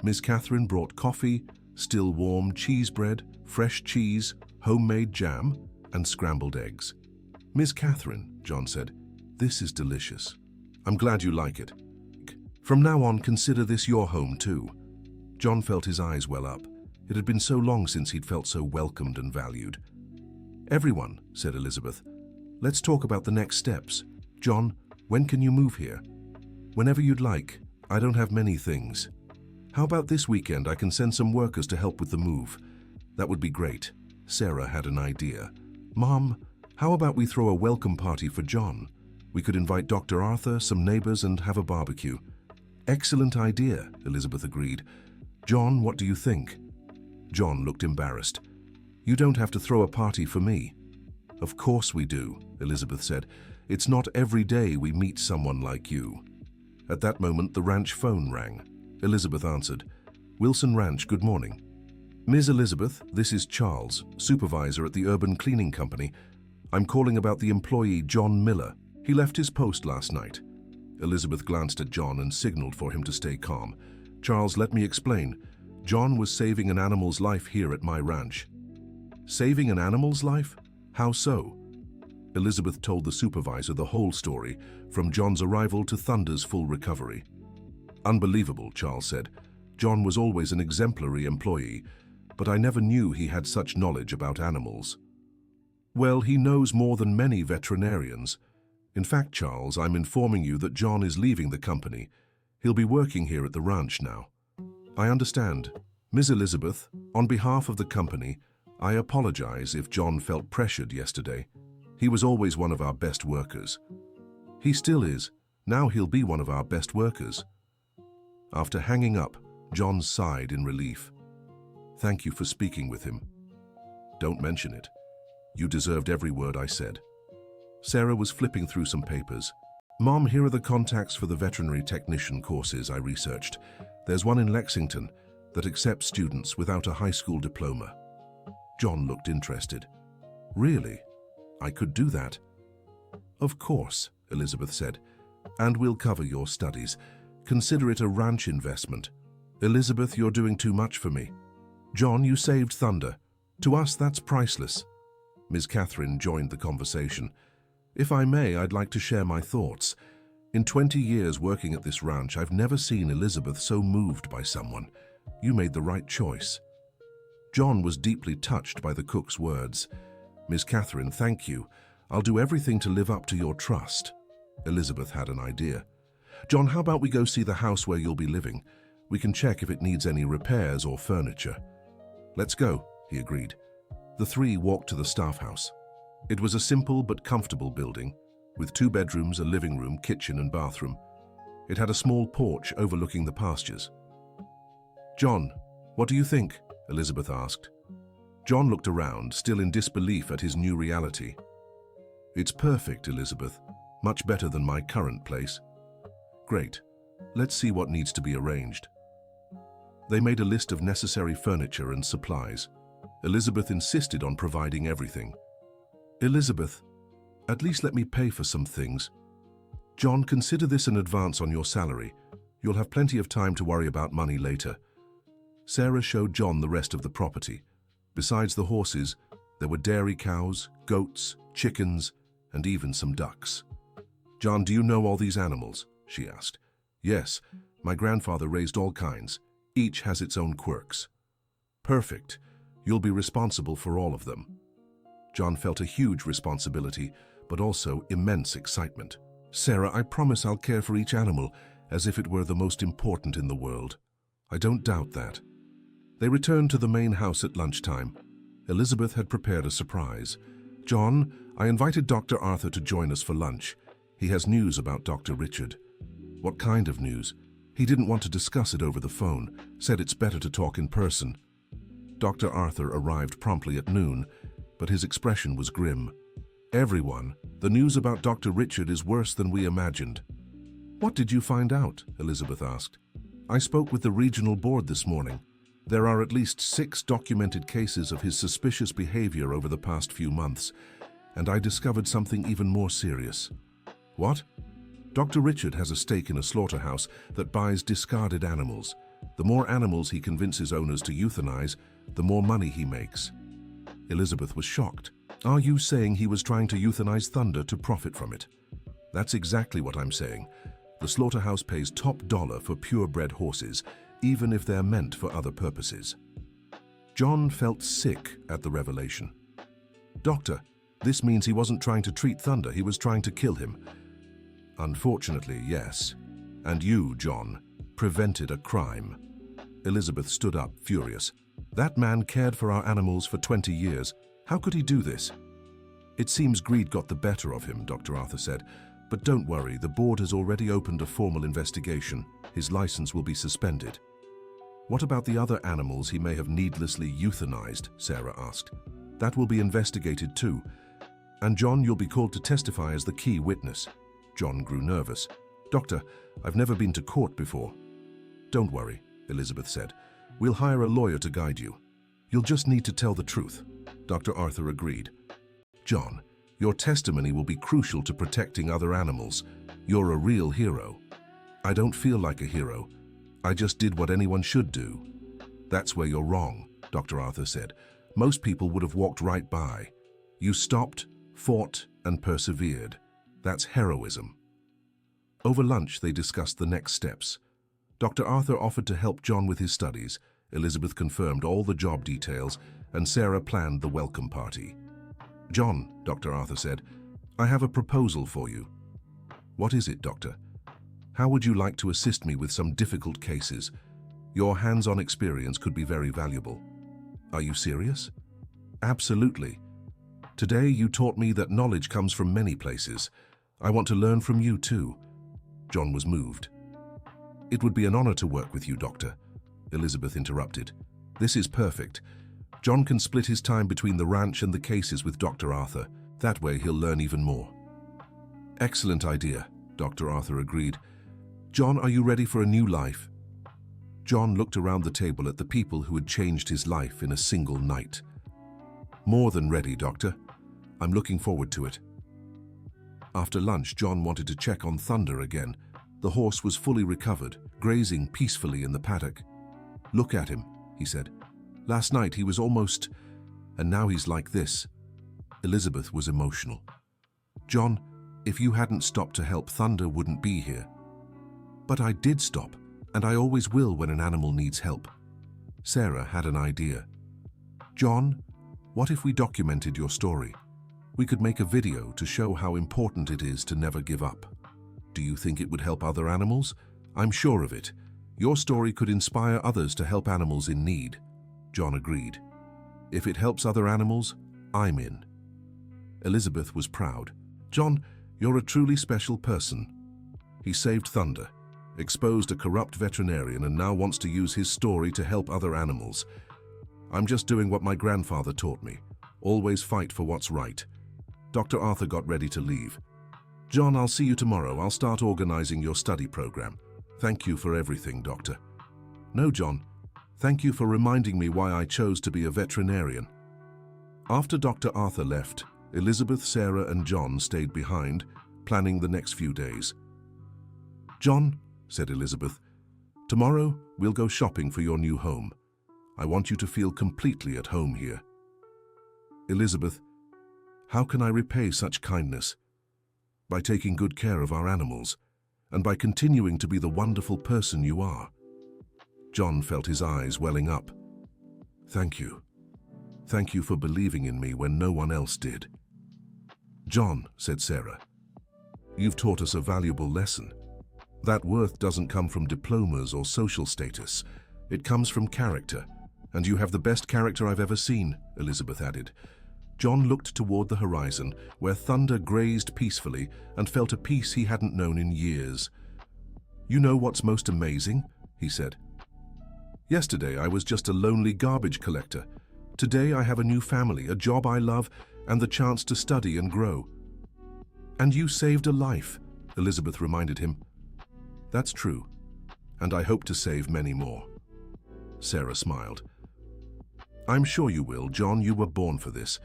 Miss Catherine brought coffee, still warm cheese bread, fresh cheese, homemade jam, and scrambled eggs. Miss Catherine, John said, this is delicious. I'm glad you like it. From now on, consider this your home too. John felt his eyes well up. It had been so long since he'd felt so welcomed and valued. Everyone, said Elizabeth, let's talk about the next steps. John, when can you move here? Whenever you'd like. I don't have many things. How about this weekend? I can send some workers to help with the move. That would be great. Sarah had an idea. Mom, how about we throw a welcome party for John? We could invite Dr. Arthur, some neighbors, and have a barbecue. Excellent idea, Elizabeth agreed. John, what do you think? John looked embarrassed. You don't have to throw a party for me. Of course we do, Elizabeth said. It's not every day we meet someone like you. At that moment, the ranch phone rang. Elizabeth answered. Wilson Ranch, good morning. Ms. Elizabeth, this is Charles, supervisor at the Urban Cleaning Company. I'm calling about the employee John Miller. He left his post last night. Elizabeth glanced at John and signaled for him to stay calm. Charles, let me explain. John was saving an animal's life here at my ranch. Saving an animal's life? How so? Elizabeth told the supervisor the whole story, from John's arrival to Thunder's full recovery. Unbelievable, Charles said. John was always an exemplary employee, but I never knew he had such knowledge about animals. Well, he knows more than many veterinarians. In fact, Charles, I'm informing you that John is leaving the company. He'll be working here at the ranch now. I understand. Ms. Elizabeth, on behalf of the company, I apologize if John felt pressured yesterday. He was always one of our best workers. He still is. Now he'll be one of our best workers. After hanging up, John sighed in relief. Thank you for speaking with him. Don't mention it. You deserved every word I said. Sarah was flipping through some papers. Mom, here are the contacts for the veterinary technician courses I researched. There's one in Lexington that accepts students without a high school diploma. John looked interested. Really? I could do that? Of course, Elizabeth said. And we'll cover your studies. Consider it a ranch investment. Elizabeth, you're doing too much for me. John, you saved Thunder. To us, that's priceless. Ms. Catherine joined the conversation. If I may, I'd like to share my thoughts. In 20 years working at this ranch, I've never seen Elizabeth so moved by someone. You made the right choice. John was deeply touched by the cook's words. Ms. Catherine, thank you. I'll do everything to live up to your trust. Elizabeth had an idea. John, how about we go see the house where you'll be living? We can check if it needs any repairs or furniture. Let's go, he agreed. The three walked to the staff house. It was a simple but comfortable building, with 2 bedrooms, a living room, kitchen and bathroom. It had a small porch overlooking the pastures. John, what do you think? Elizabeth asked. John looked around, still in disbelief at his new reality. It's perfect, Elizabeth. Much better than my current place. Great. Let's see what needs to be arranged. They made a list of necessary furniture and supplies. Elizabeth insisted on providing everything. Elizabeth, at least let me pay for some things. John, consider this an advance on your salary. You'll have plenty of time to worry about money later. Sarah showed John the rest of the property. Besides the horses, there were dairy cows, goats, chickens, and even some ducks. John, do you know all these animals? She asked. Yes, my grandfather raised all kinds. Each has its own quirks. Perfect. You'll be responsible for all of them. John felt a huge responsibility, but also immense excitement. Sarah, I promise I'll care for each animal as if it were the most important in the world. I don't doubt that. They returned to the main house at lunchtime. Elizabeth had prepared a surprise. John, I invited Dr. Arthur to join us for lunch. He has news about Dr. Richard. What kind of news? He didn't want to discuss it over the phone, said it's better to talk in person. Dr. Arthur arrived promptly at noon, but his expression was grim. Everyone, the news about Dr. Richard is worse than we imagined. What did you find out? Elizabeth asked. I spoke with the regional board this morning. There are at least 6 documented cases of his suspicious behavior over the past few months, and I discovered something even more serious. What? Dr. Richard has a stake in a slaughterhouse that buys discarded animals. The more animals he convinces owners to euthanize, the more money he makes. Elizabeth was shocked. Are you saying he was trying to euthanize Thunder to profit from it? That's exactly what I'm saying. The slaughterhouse pays top dollar for purebred horses, even if they're meant for other purposes. John felt sick at the revelation. Doctor, this means he wasn't trying to treat Thunder, he was trying to kill him. Unfortunately, yes. And you, John, prevented a crime. Elizabeth stood up, furious. That man cared for our animals for 20 years. How could he do this? It seems greed got the better of him, Dr. Arthur said. But don't worry, the board has already opened a formal investigation. His license will be suspended. What about the other animals he may have needlessly euthanized? Sarah asked. That will be investigated too. And John, you'll be called to testify as the key witness. John grew nervous. Doctor, I've never been to court before. Don't worry, Elizabeth said. We'll hire a lawyer to guide you. You'll just need to tell the truth. Dr. Arthur agreed. John, your testimony will be crucial to protecting other animals. You're a real hero. I don't feel like a hero. I just did what anyone should do. That's where you're wrong, Dr. Arthur said. Most people would have walked right by. You stopped, fought, and persevered. That's heroism. Over lunch, they discussed the next steps. Dr. Arthur offered to help John with his studies. Elizabeth confirmed all the job details, and Sarah planned the welcome party. John, Dr. Arthur said, I have a proposal for you. What is it, Doctor? How would you like to assist me with some difficult cases? Your hands-on experience could be very valuable. Are you serious? Absolutely. Today you taught me that knowledge comes from many places. I want to learn from you too. John was moved. It would be an honor to work with you, Doctor. Elizabeth interrupted. This is perfect. John can split his time between the ranch and the cases with Dr. Arthur. That way he'll learn even more. Excellent idea, Dr. Arthur agreed. John, are you ready for a new life? John looked around the table at the people who had changed his life in a single night. More than ready, Doctor. I'm looking forward to it. After lunch, John wanted to check on Thunder again. The horse was fully recovered, grazing peacefully in the paddock. "Look at him," he said. "Last night he was almost... and now he's like this." Elizabeth was emotional. "John, if you hadn't stopped to help, Thunder wouldn't be here." "But I did stop, and I always will when an animal needs help." Sarah had an idea. "John, what if we documented your story? We could make a video to show how important it is to never give up. Do you think it would help other animals? I'm sure of it. Your story could inspire others to help animals in need." John agreed. "If it helps other animals, I'm in." Elizabeth was proud. "John, you're a truly special person." He saved Thunder, exposed a corrupt veterinarian, and now wants to use his story to help other animals. "I'm just doing what my grandfather taught me. Always fight for what's right." Dr. Arthur got ready to leave. "John, I'll see you tomorrow. I'll start organizing your study program. Thank you for everything, Doctor." "No, John. Thank you for reminding me why I chose to be a veterinarian." After Dr. Arthur left, Elizabeth, Sarah, and John stayed behind, planning the next few days. "John," said Elizabeth, "tomorrow we'll go shopping for your new home. I want you to feel completely at home here." "Elizabeth, how can I repay such kindness?" "By taking good care of our animals, and by continuing to be the wonderful person you are." John felt his eyes welling up. "Thank you. Thank you for believing in me when no one else did." "John," said Sarah, "you've taught us a valuable lesson. That worth doesn't come from diplomas or social status. It comes from character, and you have the best character I've ever seen," Elizabeth added. John looked toward the horizon, where Thunder grazed peacefully, and felt a peace he hadn't known in years. "You know what's most amazing?" he said. "Yesterday I was just a lonely garbage collector. Today I have a new family, a job I love, and the chance to study and grow." "And you saved a life," Elizabeth reminded him. "That's true, and I hope to save many more." Sarah smiled. "I'm sure you will, John. You were born for this."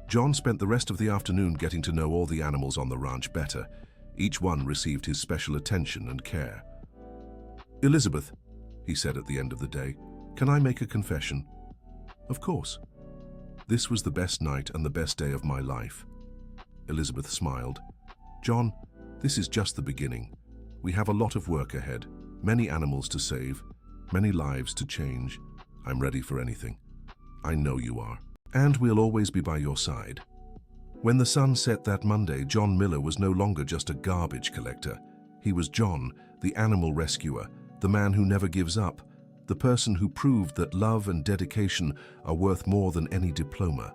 John spent the rest of the afternoon getting to know all the animals on the ranch better. Each one received his special attention and care. "Elizabeth," he said at the end of the day, "can I make a confession?" "Of course." "This was the best night and the best day of my life." Elizabeth smiled. "John, this is just the beginning. We have a lot of work ahead, many animals to save, many lives to change. I'm ready for anything. I know you are. And we'll always be by your side." When the sun set that Monday, John Miller was no longer just a garbage collector. He was John, the animal rescuer, the man who never gives up, the person who proved that love and dedication are worth more than any diploma.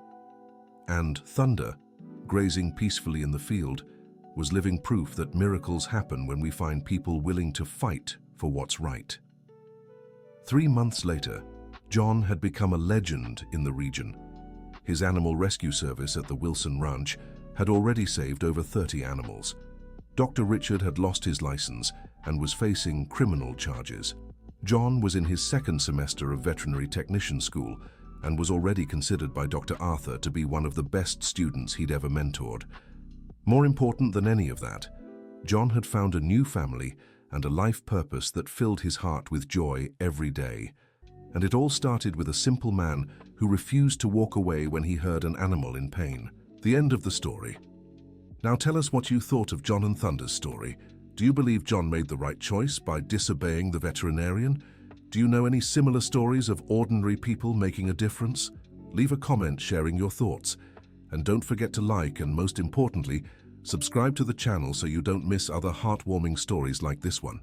And Thunder, grazing peacefully in the field, was living proof that miracles happen when we find people willing to fight for what's right. 3 months later, John had become a legend in the region. His animal rescue service at the Wilson Ranch had already saved over 30 animals. Dr. Richard had lost his license and was facing criminal charges. John was in his second semester of veterinary technician school and was already considered by Dr. Arthur to be one of the best students he'd ever mentored. More important than any of that, John had found a new family and a life purpose that filled his heart with joy every day. And it all started with a simple man who refused to walk away when he heard an animal in pain. The end of the story. Now tell us what you thought of John and Thunder's story. Do you believe John made the right choice by disobeying the veterinarian? Do you know any similar stories of ordinary people making a difference? Leave a comment sharing your thoughts. And don't forget to like and, most importantly, subscribe to the channel so you don't miss other heartwarming stories like this one.